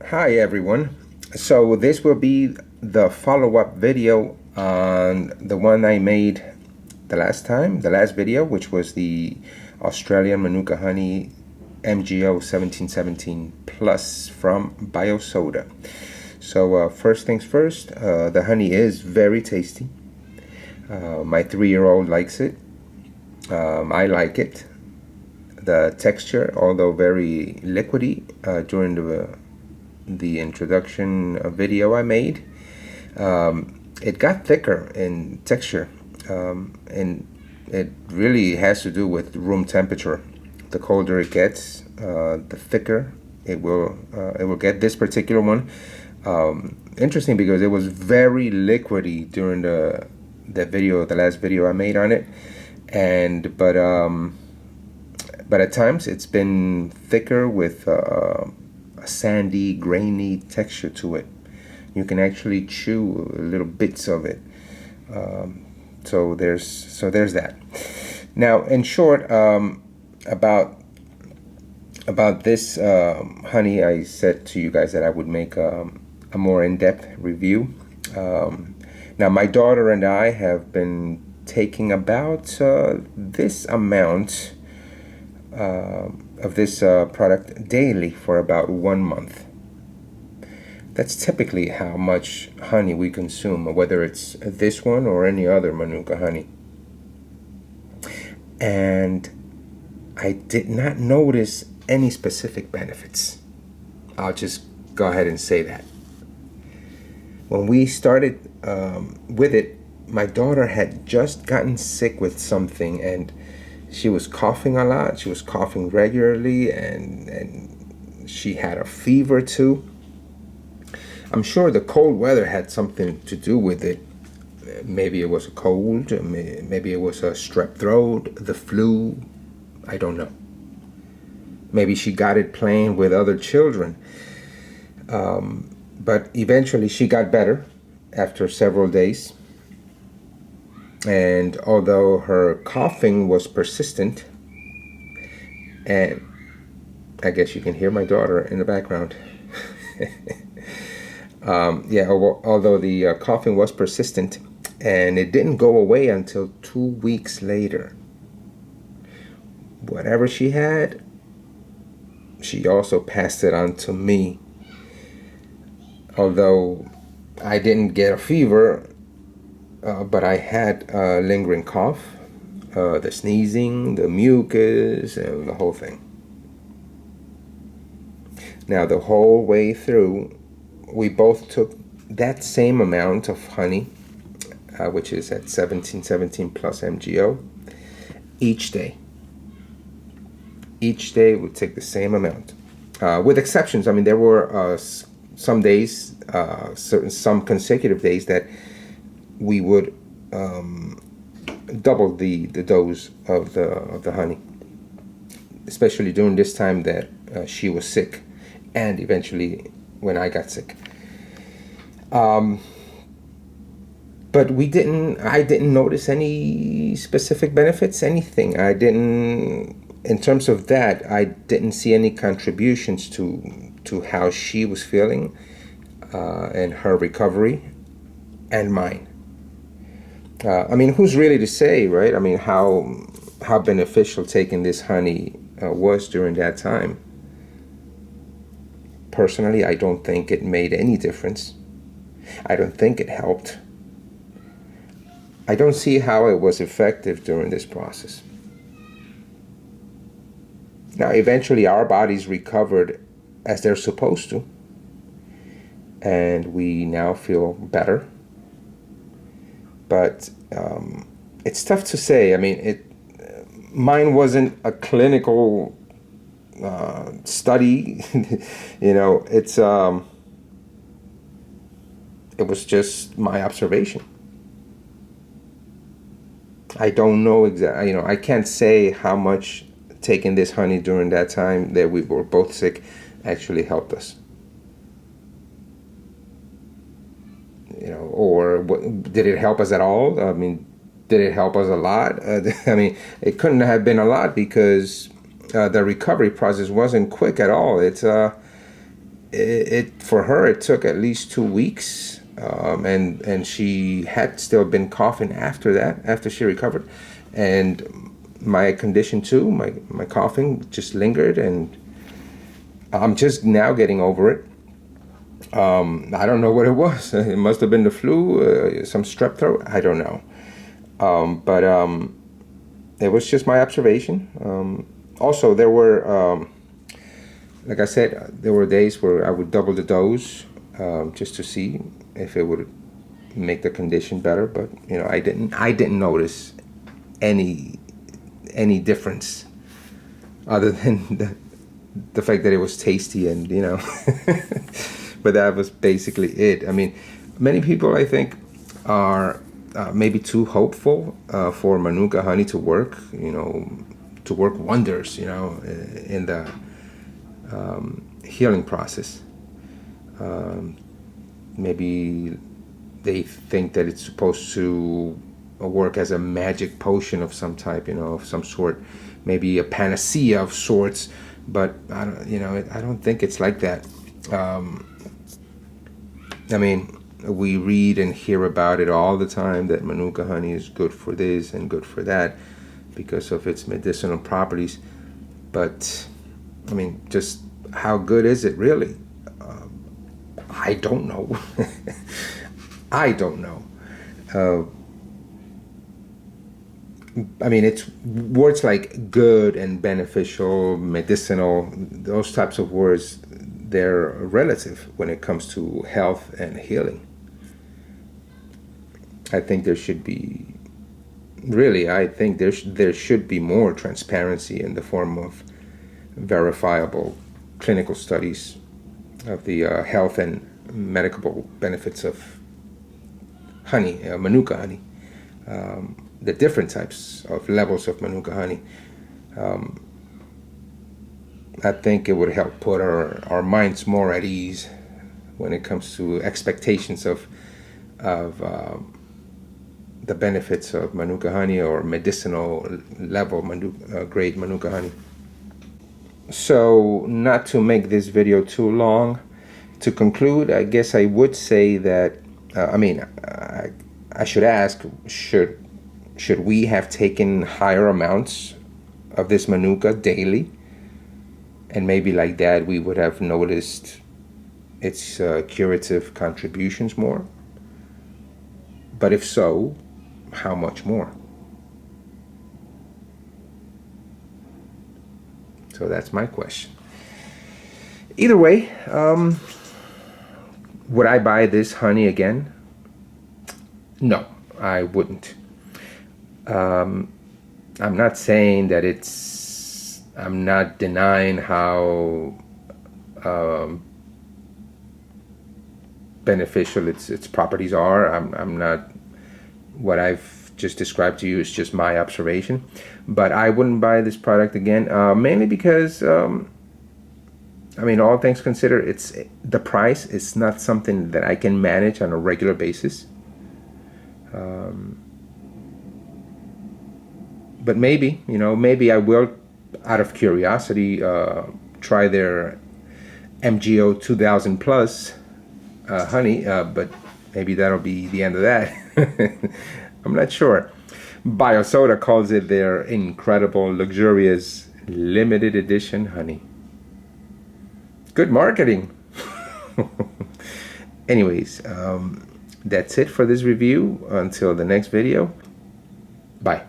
Hi everyone. So this will be the follow-up video on the one I made the last video, which was the Australian Manuka honey MGO 1717 plus from Biosota. So first things first, the honey is very tasty. My 3-year-old likes it. I like it. The texture, although very liquidy during the introduction video I made, it got thicker in texture, and it really has to do with room temperature. The colder it gets, the thicker it will get. This particular one, interesting because it was very liquidy during the last video I made on it, and but at times it's been thicker with a sandy, grainy texture to it. You can actually chew little bits of it. So there's that. Now, in short, about this honey, I said to you guys that I would make a more in-depth review. Now, my daughter and I have been taking about this amount of this product daily for about 1 month. That's typically how much honey we consume, whether it's this one or any other Manuka honey. And I did not notice any specific benefits. I'll just go ahead and say that. When we started with it, my daughter had just gotten sick with something, and she was coughing a lot. She was coughing regularly, and she had a fever too. I'm sure the cold weather had something to do with it. Maybe it was a cold, maybe it was a strep throat, the flu, I don't know. Maybe she got it playing with other children. But eventually she got better after several days. And although her coughing was persistent, and I guess you can hear my daughter in the background. Yeah, although the coughing was persistent, and it didn't go away until 2 weeks later. Whatever she had, she also passed it on to me. Although I didn't get a fever, but I had a lingering cough, the sneezing, the mucus, and the whole thing. Now, the whole way through, we both took that same amount of honey, which is at 1717 plus MGO, each day. Each day we take the same amount, with exceptions. I mean, there were some days, some consecutive days that we would double the dose of the honey, especially during this time that she was sick, and eventually when I got sick. But I didn't notice any specific benefits, anything. In terms of that, I didn't see any contributions to how she was feeling, and her recovery, and mine. I mean, who's really to say, right? I mean, how beneficial taking this honey was during that time. Personally, I don't think it made any difference. I don't think it helped. I don't see how it was effective during this process. Now, eventually our bodies recovered as they're supposed to, and we now feel better. But it's tough to say. I mean, mine wasn't a clinical study. You know, it was just my observation. I don't know exactly. You know, I can't say how much taking this honey during that time that we were both sick actually helped us. You know, or did it help us at all? I mean, did it help us a lot? I mean, it couldn't have been a lot because the recovery process wasn't quick at all. It it for her it took at least 2 weeks, and she had still been coughing after that, after she recovered, and my condition too, my coughing just lingered, and I'm just now getting over it. I don't know what it was. It must have been the flu, some strep throat. I don't know. But it was just my observation. Also, there were, like I said, there were days where I would double the dose just to see if it would make the condition better. But you know, I didn't notice any difference other than the fact that it was tasty, and you know. But that was basically it. I mean, many people, I think, are maybe too hopeful for Manuka honey to work, you know, to work wonders, you know, in the healing process. Maybe they think that it's supposed to work as a magic potion of some type, you know, of some sort, maybe a panacea of sorts. But I don't, you know, I don't think it's like that. I mean, we read and hear about it all the time that Manuka honey is good for this and good for that because of its medicinal properties. But, I mean, just how good is it really? I don't know. I don't know. I mean, it's words like good and beneficial, medicinal, those types of words, they're relative when it comes to health and healing. I think there should be, really, I think there should be more transparency in the form of verifiable clinical studies of the health and medical benefits of honey, Manuka honey, the different types of levels of Manuka honey. I think it would help put our minds more at ease when it comes to expectations of the benefits of Manuka honey or medicinal level grade Manuka honey. So, not to make this video too long, to conclude, I guess I would say that I should ask, should we have taken higher amounts of this Manuka daily? And maybe like that we would have noticed its curative contributions more. But if so, how much more? So that's my question. Either way, would I buy this honey again? No, I wouldn't. I'm not saying that I'm not denying how beneficial its properties are. I'm not. What I've just described to you is just my observation, but I wouldn't buy this product again. Mainly because, I mean, all things considered, the price is not something that I can manage on a regular basis. But maybe, you know, maybe I will, out of curiosity, try their MGO 2000 plus honey, but maybe that'll be the end of that. I'm not sure. Biosota calls it their incredible, luxurious, limited edition honey. Good marketing. Anyways, that's it for this review. Until the next video. Bye.